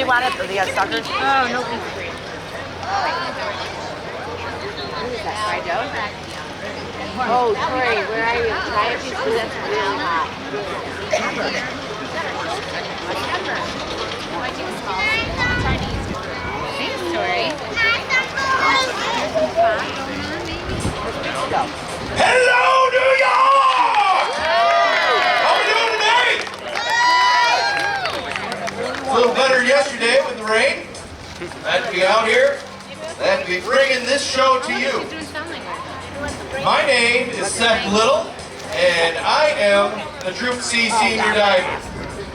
you want it? The suckers? Oh, no. Fried dough? Oh, Troy, where are you? Try a piece because that's really hot. Thanks, Tori. Hello, New York! How are we doing today? A little better yesterday with the rain. Glad to be out here. Glad to be bringing this show to you. My name is Seth Little, and I am the Troop C Senior Diver.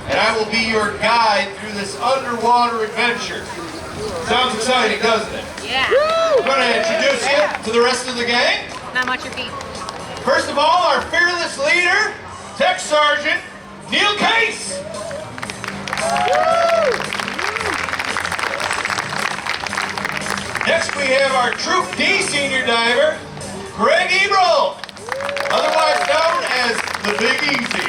And I will be your guide through this underwater adventure. Sounds exciting, doesn't it? Yeah. I'm going to introduce you to the rest of the gang. Not much your feet. First of all, our fearless leader, Tech Sergeant Neil Case. Next we have our Troop D Senior Diver, Greg Eberl, otherwise known as the Big Easy.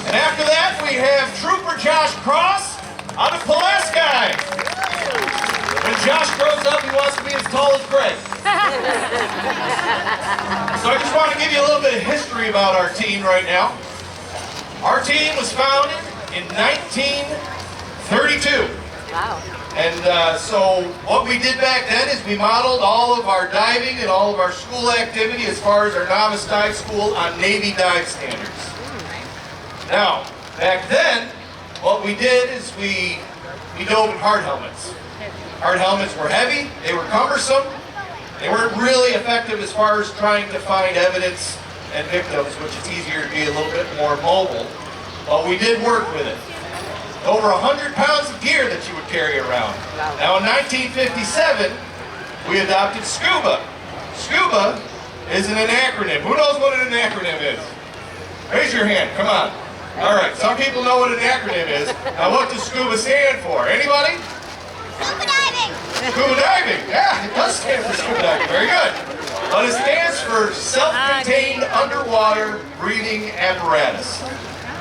And after that we have Trooper Josh Cross out of Pulaski. When Josh grows up, he wants to be as tall as Greg. So I just want to give you a little bit of history about our team right now. Our team was founded in 1932. Wow. And so what we did back then is we modeled all of our diving and all of our school activity as far as our novice dive school on Navy dive standards. Now, back then, what we did is we dove in hard helmets. Hard helmets were heavy, they were cumbersome, they weren't really effective as far as trying to find evidence and victims, which is easier to be a little bit more mobile, but we did work with it. Over 100 pounds of gear that you would carry around. Now in 1957, we adopted SCUBA. SCUBA isn't an acronym. Who knows what an acronym is? Raise your hand, come on. All right, some people know what an acronym is. Now what does SCUBA stand for? Anybody? Scuba diving! Scuba diving, yeah, it does stand for scuba diving, very good. But it stands for self-contained underwater breathing apparatus.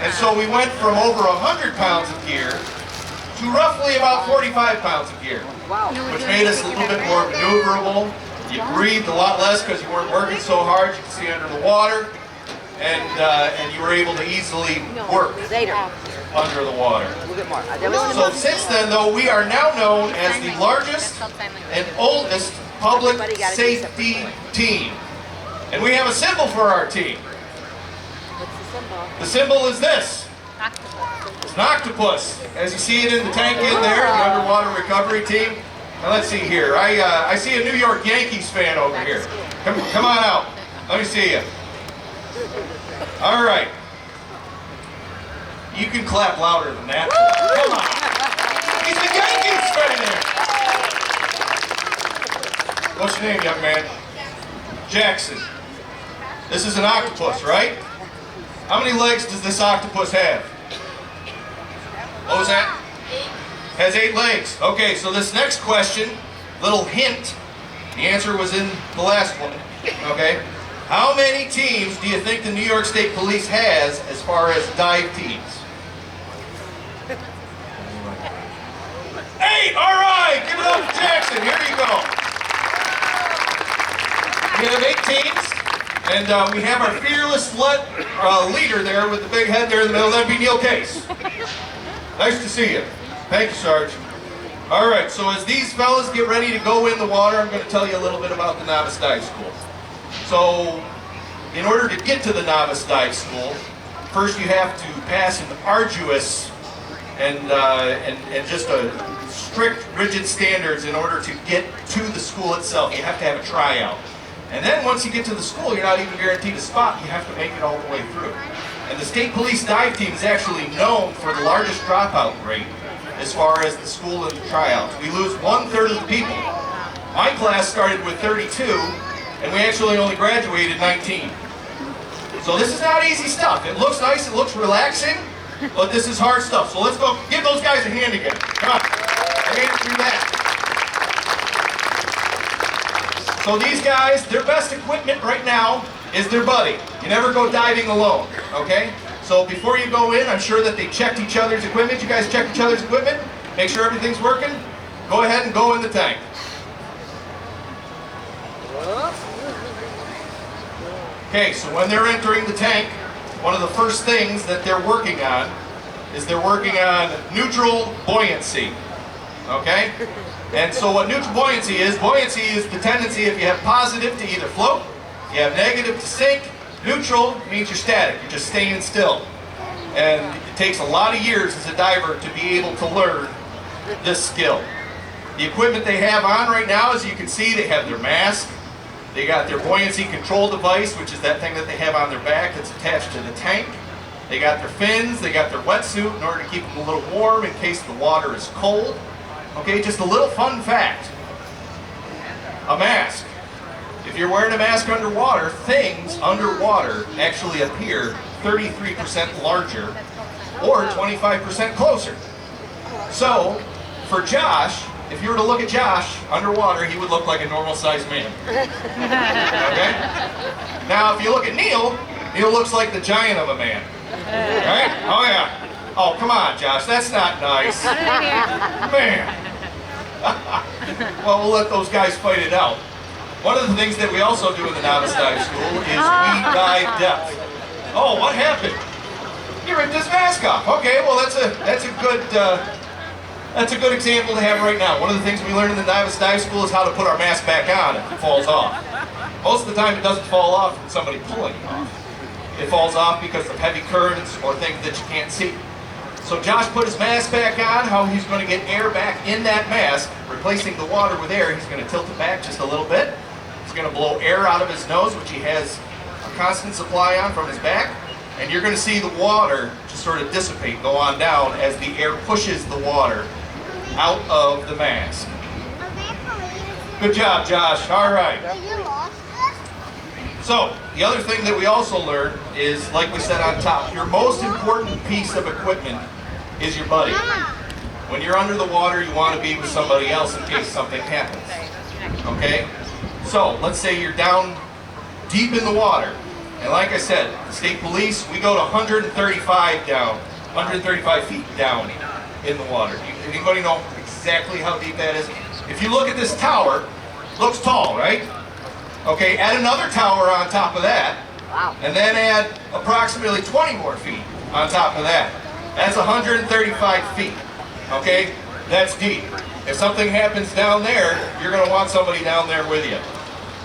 And so we went from over 100 pounds of gear to roughly about 45 pounds of gear, which made us a little bit more maneuverable. You breathed a lot less because you weren't working so hard. You could see under the water, and you were able to easily work under the water. So since then, though, we are now known as the largest and oldest public safety team. And we have a symbol for our team. The symbol is this. It's an octopus. As you see it in the tank in there, the underwater recovery team. Now let's see here. I see a New York Yankees fan over here. Come on out. Let me see you. All right. You can clap louder than that. Come on. He's the Yankees fan there. What's your name, young man? Jackson. This is an octopus, right? How many legs does this octopus have? What was that? Has 8 legs. Okay, so this next question, little hint, the answer was in the last one, okay? How many teams do you think the New York State Police has as far as dive teams? 8, all right, give it up to Jackson, here you go. We have 8 teams. And we have our fearless leader there with the big head there in the middle. That'd be Neil Case. Nice to see you. Thank you, Sarge. All right, so as these fellas get ready to go in the water, I'm going to tell you a little bit about the Novice Dive School. So, in order to get to the Novice Dive School, first you have to pass an arduous and just a strict, rigid standards in order to get to the school itself. You have to have a tryout. And then once you get to the school, you're not even guaranteed a spot. You have to make it all the way through. And the State Police Dive Team is actually known for the largest dropout rate as far as the school and the tryouts. We lose 1/3 of the people. My class started with 32, and we actually only graduated 19. So this is not easy stuff. It looks nice, it looks relaxing, but this is hard stuff. So let's go give those guys a hand again. Come on, I made it through that. So these guys, their best equipment right now is their buddy. You never go diving alone, okay? So So before you go in, I'm sure that they checked each other's equipment. You guys checked each other's equipment? Make sure everything's working? Go ahead and go in the tank. Okay, so when they're entering the tank, one of the first things that they're working on is they're working on neutral buoyancy. Okay? And so what neutral buoyancy is the tendency if you have positive to either float, if you have negative to sink. Neutral means you're static, you're just staying still. And it takes a lot of years as a diver to be able to learn this skill. The equipment they have on right now, as you can see, they have their mask, they got their buoyancy control device, which is that thing that they have on their back that's attached to the tank. They got their fins, they got their wetsuit in order to keep them a little warm in case the water is cold. Okay, just a little fun fact. A mask. If you're wearing a mask underwater, things underwater actually appear 33% larger or 25% closer. So, for Josh, if you were to look at Josh underwater, he would look like a normal sized man. Okay? Now, if you look at Neil, Neil looks like the giant of a man. Right? Oh yeah. Oh, come on, Josh, that's not nice. Man. Well, we'll let those guys fight it out. One of the things that we also do in the novice dive school is we dive depth. Oh, what happened? You ripped his mask off. Okay, well that's a good example to have right now. One of the things we learn in the novice dive school is how to put our mask back on if it falls off. Most of the time it doesn't fall off from somebody pulling it off. It falls off because of heavy currents or things that you can't see. So Josh put his mask back on. How he's going to get air back in that mask, replacing the water with air, he's going to tilt it back just a little bit. He's going to blow air out of his nose, which he has a constant supply on from his back. And you're going to see the water just sort of dissipate, go on down as the air pushes the water out of the mask. Good job, Josh. All right. So, the other thing that we also learned is, like we said on top, your most important piece of equipment is your buddy. When you're under the water, you want to be with somebody else in case something happens. Okay? So, let's say you're down deep in the water. And like I said, the state police, we go to 135 down, 135 feet down in the water. Anybody know exactly how deep that is? If you look at this tower, looks tall, right? Okay, add another tower on top of that, and then add approximately 20 more feet on top of that. That's 135 feet, okay? That's deep. If something happens down there, you're going to want somebody down there with you.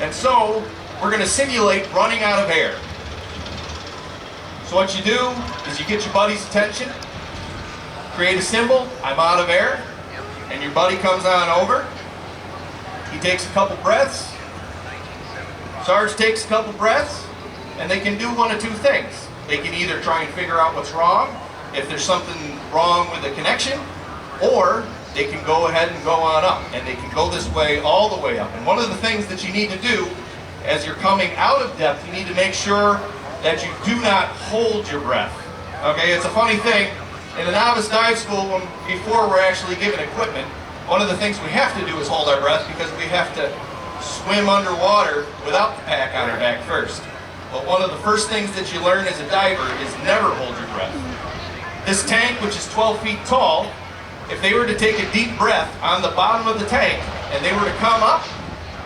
And so, we're going to simulate running out of air. So what you do is you get your buddy's attention, create a symbol, I'm out of air, and your buddy comes on over. He takes a couple breaths. Sarge takes a couple breaths, and they can do one of two things. They can either try and figure out what's wrong, if there's something wrong with the connection, or they can go ahead and go on up, and they can go this way all the way up. And one of the things that you need to do as you're coming out of depth, you need to make sure that you do not hold your breath. Okay, it's a funny thing. In the novice dive school, before we're actually given equipment, one of the things we have to do is hold our breath because we have to swim underwater without the pack on our back first. But one of the first things that you learn as a diver is never hold your breath. This tank, which is 12 feet tall, if they were to take a deep breath on the bottom of the tank and they were to come up,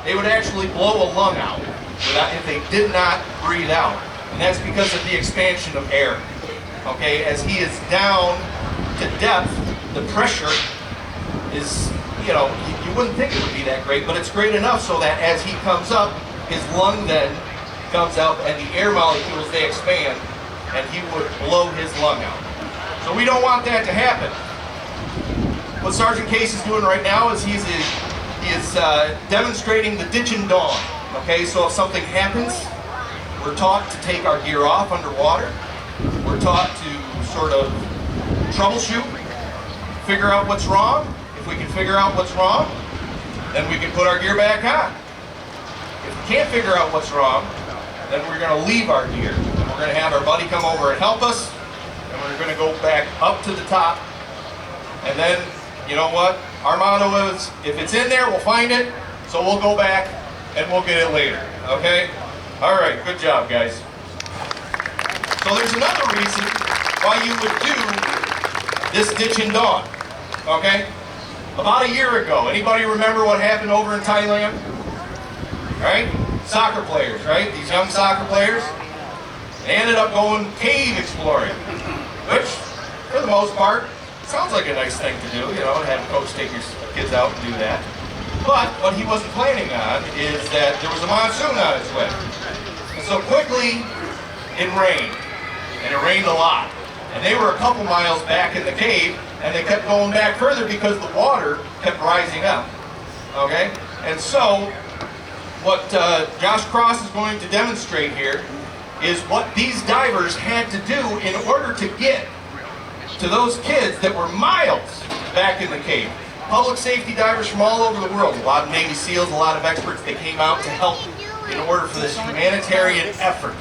they would actually blow a lung out if they did not breathe out. And that's because of the expansion of air. Okay, as he is down to depth, the pressure is, you wouldn't think it would be that great, but it's great enough so that as he comes up, his lung then comes out and the air molecules, they expand, and he would blow his lung out. So we don't want that to happen. What Sergeant Case is doing right now is he is demonstrating the ditch and dawn. Okay, so if something happens, we're taught to take our gear off underwater. We're taught to sort of troubleshoot, figure out what's wrong. If we can figure out what's wrong, then we can put our gear back on. If we can't figure out what's wrong, then we're going to leave our gear. And we're going to have our buddy come over and help us, and we're going to go back up to the top. And then, you know what? Our motto is, if it's in there, we'll find it, so we'll go back and we'll get it later, okay? All right, good job, guys. So So there's another reason why you would do this ditch and dawn, okay? About a year ago, anybody remember what happened over in Thailand? Right? Soccer players, right? These young soccer players, they ended up going cave exploring, which, for the most part, sounds like a nice thing to do, you know, have a coach take your kids out and do that. But what he wasn't planning on is that there was a monsoon on its way. And so quickly, it rained. And it rained a lot. And they were a couple miles back in the cave, and they kept going back further because the water kept rising up. Okay? And so, what Josh Cross is going to demonstrate here is what these divers had to do in order to get to those kids that were miles back in the cave. Public safety divers from all over the world, a lot of Navy SEALs, a lot of experts that came out to help in order for this humanitarian effort,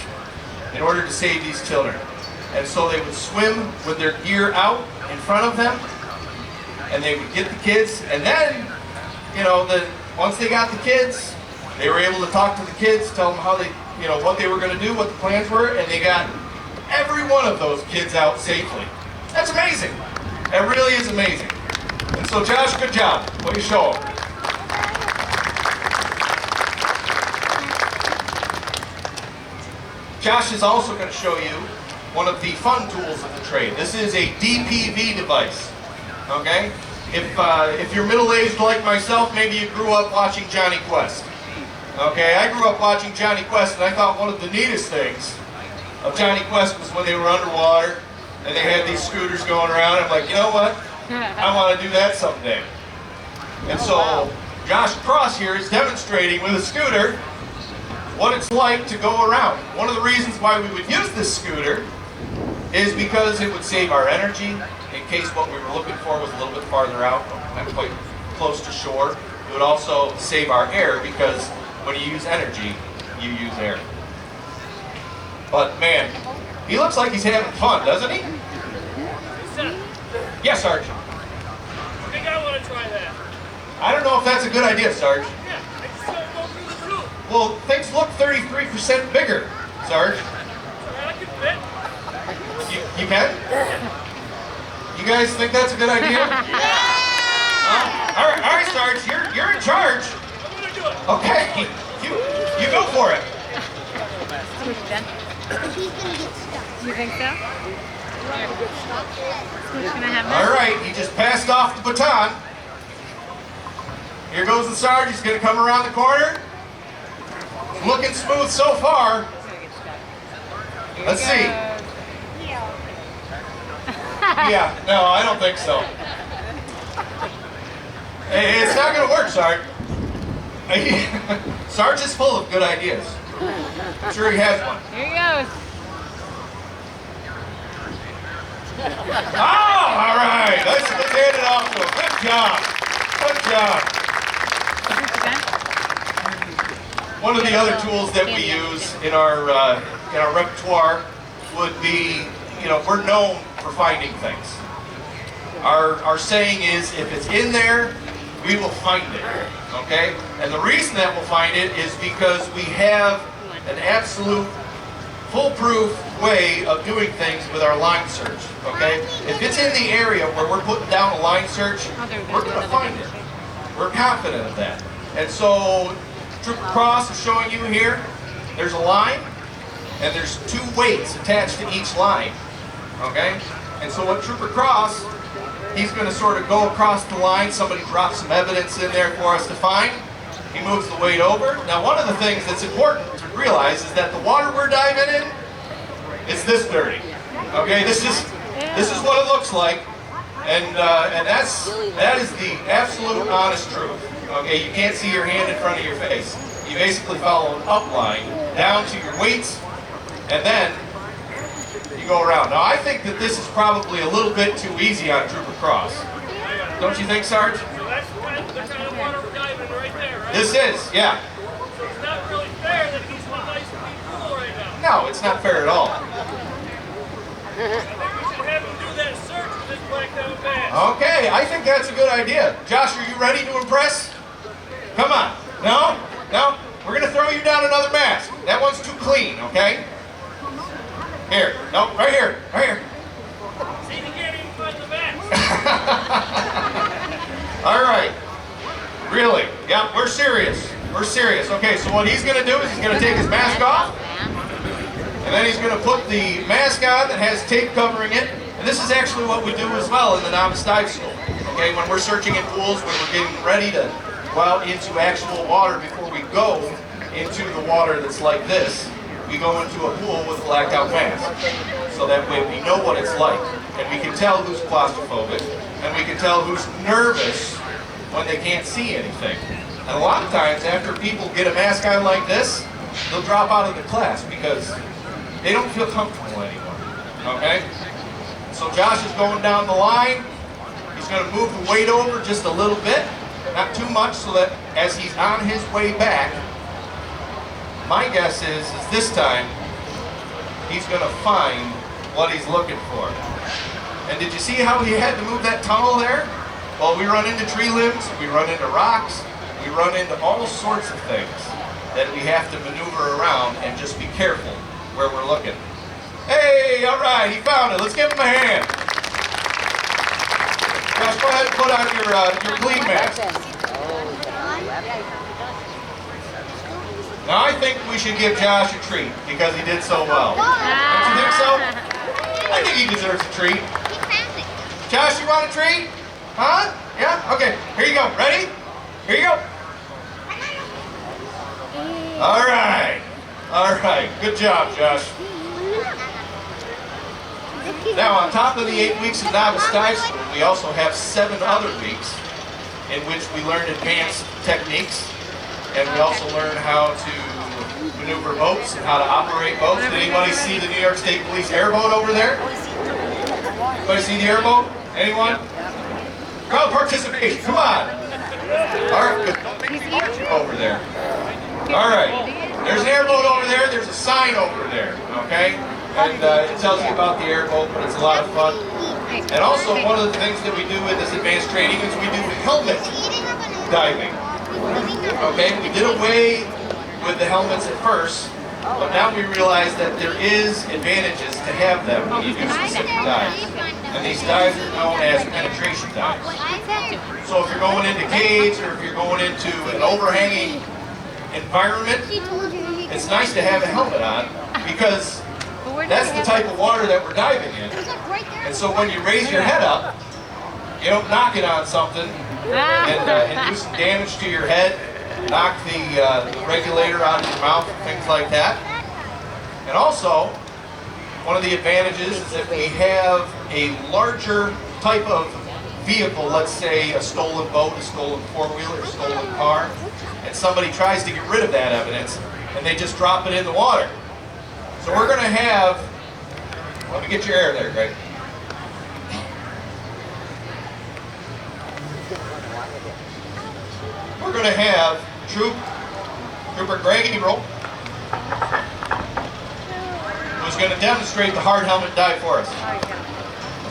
in order to save these children. And so they would swim with their gear out in front of them, and they would get the kids, and then, you know, once they got the kids, they were able to talk to the kids, tell them how they, you know, what they were going to do, what the plans were, and they got every one of those kids out safely. That's amazing. That really is amazing. And so, Josh, good job. What do you show them? Josh is also going to show you one of the fun tools of the trade. This is a DPV device. Okay? If you're middle-aged like myself, maybe you grew up watching Johnny Quest. Okay, I grew up watching Johnny Quest, and I thought one of the neatest things of Johnny Quest was when they were underwater and they had these scooters going around. I'm like, you know what? I want to do that someday. And so Josh Cross here is demonstrating with a scooter what it's like to go around. One of the reasons why we would use this scooter is because it would save our energy in case what we were looking for was a little bit farther out, not quite close to shore. It would also save our air because when you use energy, you use air. But man, he looks like he's having fun, doesn't he? Yes, Sarge. I think I want to try that. I don't know if that's a good idea, Sarge. Yeah, I just want to go through the roof. Well, things look 33% bigger, Sarge. I can fit. You can? You guys think that's a good idea? All right, Sarge, you're in charge. I'm going to do it. Okay, you go for it. You think so? Who's gonna have All right, he just passed off the baton. Here goes the Sarge. He's going to come around the corner. Looking smooth so far. Let's see. Yeah, no, I don't think so. Hey, it's not going to work, Sarge. Sarge is full of good ideas. I'm sure he has one. Here he goes. Oh, all right. Let's hand it off to him. Good job. One of the other tools that we use in our repertoire would be, you know, we're known for finding things. Our saying is, if it's in there, we will find it. Okay? And the reason that we'll find it is because we have an absolute foolproof way of doing things with our line search. Okay? If it's in the area where we're putting down a line search, we're going to find it. We're confident of that. And so Trooper Cross is showing you here, there's a line, and there's 2 weights attached to each line. Okay? And so what Trooper Cross, he's going to sort of go across the line, somebody drops some evidence in there for us to find, he moves the weight over. Now one of the things that's important to realize is that the water we're diving in, it's this dirty. Okay, this is what it looks like, and that is the absolute honest truth. Okay, you can't see your hand in front of your face. You basically follow an up line down to your weights, and then you go around. Now I think that this is probably a little bit too easy on Trooper Cross. Don't you think, Sarge? So that's the kind of water we're diving right there, right? This is, yeah. So it's not really fair that he's one nice and deep pool right now. No, it's not fair at all. I think we should have him do that search with this black down bag. Okay, I think that's a good idea. Josh, are you ready to impress? Come on. No? No? We're going to throw you down another mask. That one's too clean, okay? Here. No, right here. Right here. See, you can't even find the mask. All right. Really? Yeah, we're serious. We're serious. Okay, so what he's going to do is he's going to take his mask off, and then he's going to put the mask on that has tape covering it. And this is actually what we do as well in the novice dive school. Okay, when we're searching in pools, when we're getting ready to go out into actual water before we go into the water that's like this, we go into a pool with a blacked out mask. So that way we know what it's like. And we can tell who's claustrophobic, and we can tell who's nervous when they can't see anything. And a lot of times after people get a mask on like this, they'll drop out of the class because they don't feel comfortable anymore. Okay? So Josh is going down the line. He's going to move the weight over just a little bit, not too much, so that as he's on his way back, my guess is this time he's going to find what he's looking for. And did you see how he had to move that tunnel there? Well, we run into tree limbs, we run into rocks, we run into all sorts of things that we have to maneuver around and just be careful where we're looking. Hey, all right, he found it. Let's give him a hand. Josh, go ahead and put on your bleed mask. Now, I think we should give Josh a treat because he did so well. Don't you think so? I think he deserves a treat. Josh, you want a treat? Huh? Yeah? Okay. Here you go. Ready? Here you go. All right. All right. Good job, Josh. Now, on top of the 8 weeks of novice dive school, we also have 7 other weeks in which we learn advanced techniques, and we also learn how to maneuver boats and how to operate boats. Did anybody see the New York State Police airboat over there? Anybody see the airboat? Anyone? Crowd participation, come on. All right, over there. All right, there's an airboat over there, there's a sign over there, okay? And it tells you about the airboat, but it's a lot of fun. And also, one of the things that we do in this advanced training is we do helmet diving. Okay, we did away with the helmets at first, but now we realize that there is advantages to have them when you do specific dives. And these dives are known as penetration dives. So if you're going into caves or if you're going into an overhanging environment, it's nice to have a helmet on because that's the type of water that we're diving in. And so when you raise your head up, you don't knock it on something and do some damage to your head, knock the regulator out of your mouth and things like that. And also, one of the advantages is if we have a larger type of vehicle, let's say a stolen boat, a stolen four-wheeler, a stolen car, and somebody tries to get rid of that evidence, and they just drop it in the water. So we're going to have, let me get your air there, Greg. We're going to have Trooper Greg Ebro, who's going to demonstrate the hard helmet dive for us.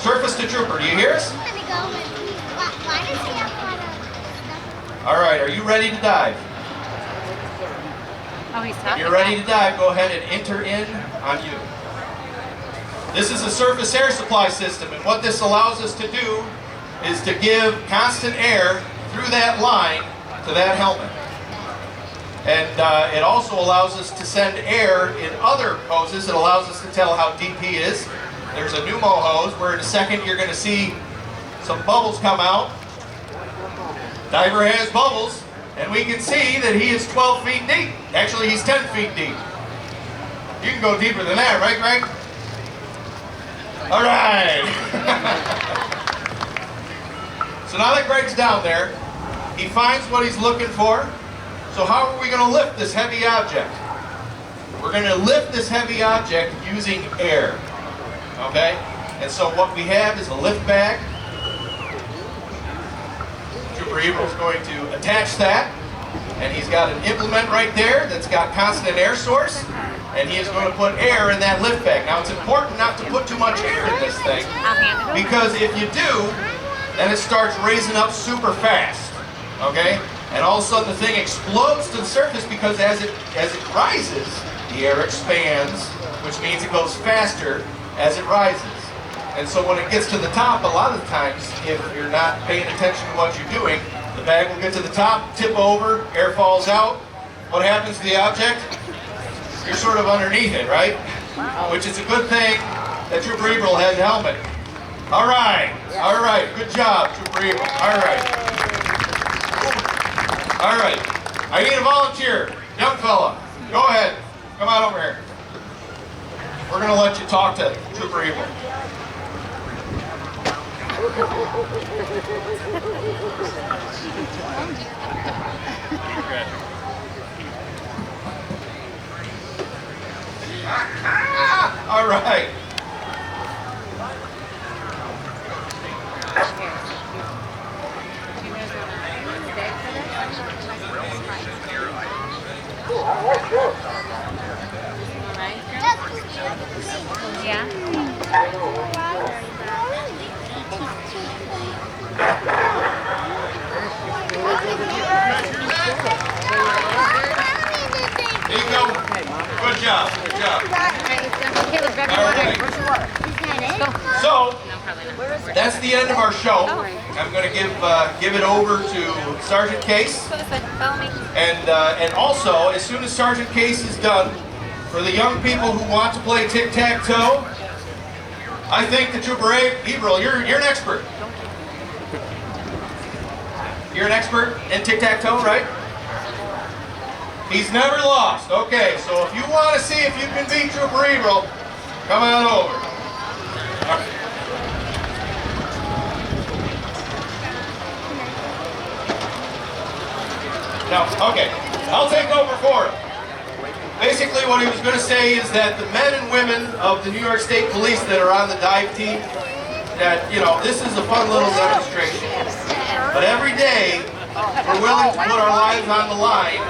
Surface to Trooper, do you hear us? All right, are you ready to dive? Oh, he's If talking. you're ready to dive, go ahead and enter in on you. This is a surface air supply system, and what this allows us to do is to give constant air through that line to that helmet. And it also allows us to send air in other hoses. It allows us to tell how deep he is. There's a pneumo hose where in a second you're going to see some bubbles come out. Diver has bubbles, and we can see that he is 12 feet deep. Actually, he's 10 feet deep. You can go deeper than that, right, Greg? All right. So now that Greg's down there, he finds what he's looking for. So how are we going to lift this heavy object? We're going to lift this heavy object using air. Okay? And so what we have is a lift bag. Trooper Ebro's going to attach that. And he's got an implement right there that's got constant air source. And he is going to put air in that lift bag. Now it's important not to put too much air in this thing, because if you do, then it starts raising up super fast. Okay? And all of a sudden the thing explodes to the surface because as it rises, the the air expands, which means it goes faster as it rises. And so when it gets to the top, a lot of the times, if you're not paying attention to what you're doing, the bag will get to the top, tip over, air falls out. What happens to the object? You're sort of underneath it, right? Which is a good thing that Trooper April has a helmet. All right, good job, Trooper April. All right. I need a volunteer, young fella. Go ahead, come on over here. We're gonna let you talk to Trooper April. All right. Yeah. There you go. Good job. All right. So, that's the end of our show. I'm going to give it over to Sergeant Case. And also, as soon as Sergeant Case is done, for the young people who want to play tic-tac-toe, I think that Trooper April, you're an expert. You're an expert in tic-tac-toe, right? He's never lost. Okay, so if you want to see if you can beat Trooper April, come on over. All right. No, okay, I'll take over for him. Basically what he was going to say is that the men and women of the New York State Police that are on the dive team, that, you know, this is a fun little demonstration. But every day, we're willing to put our lives on the line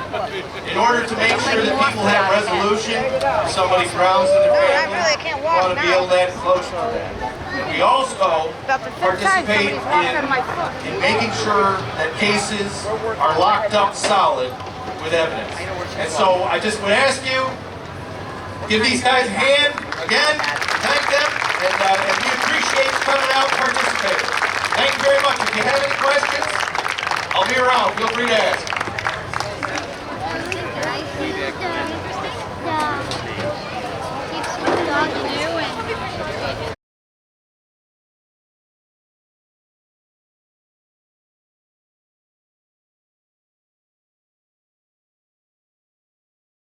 in order to make sure that people have resolution. If somebody drowns in their family, we want to be able to have close to that. And we also participate in making sure that cases are locked up solid with evidence. And so I just would ask you, give these guys a hand again, thank them, and we appreciate you coming out and participating. Thank you very much. If you have any questions, I'll be around. Feel free to ask.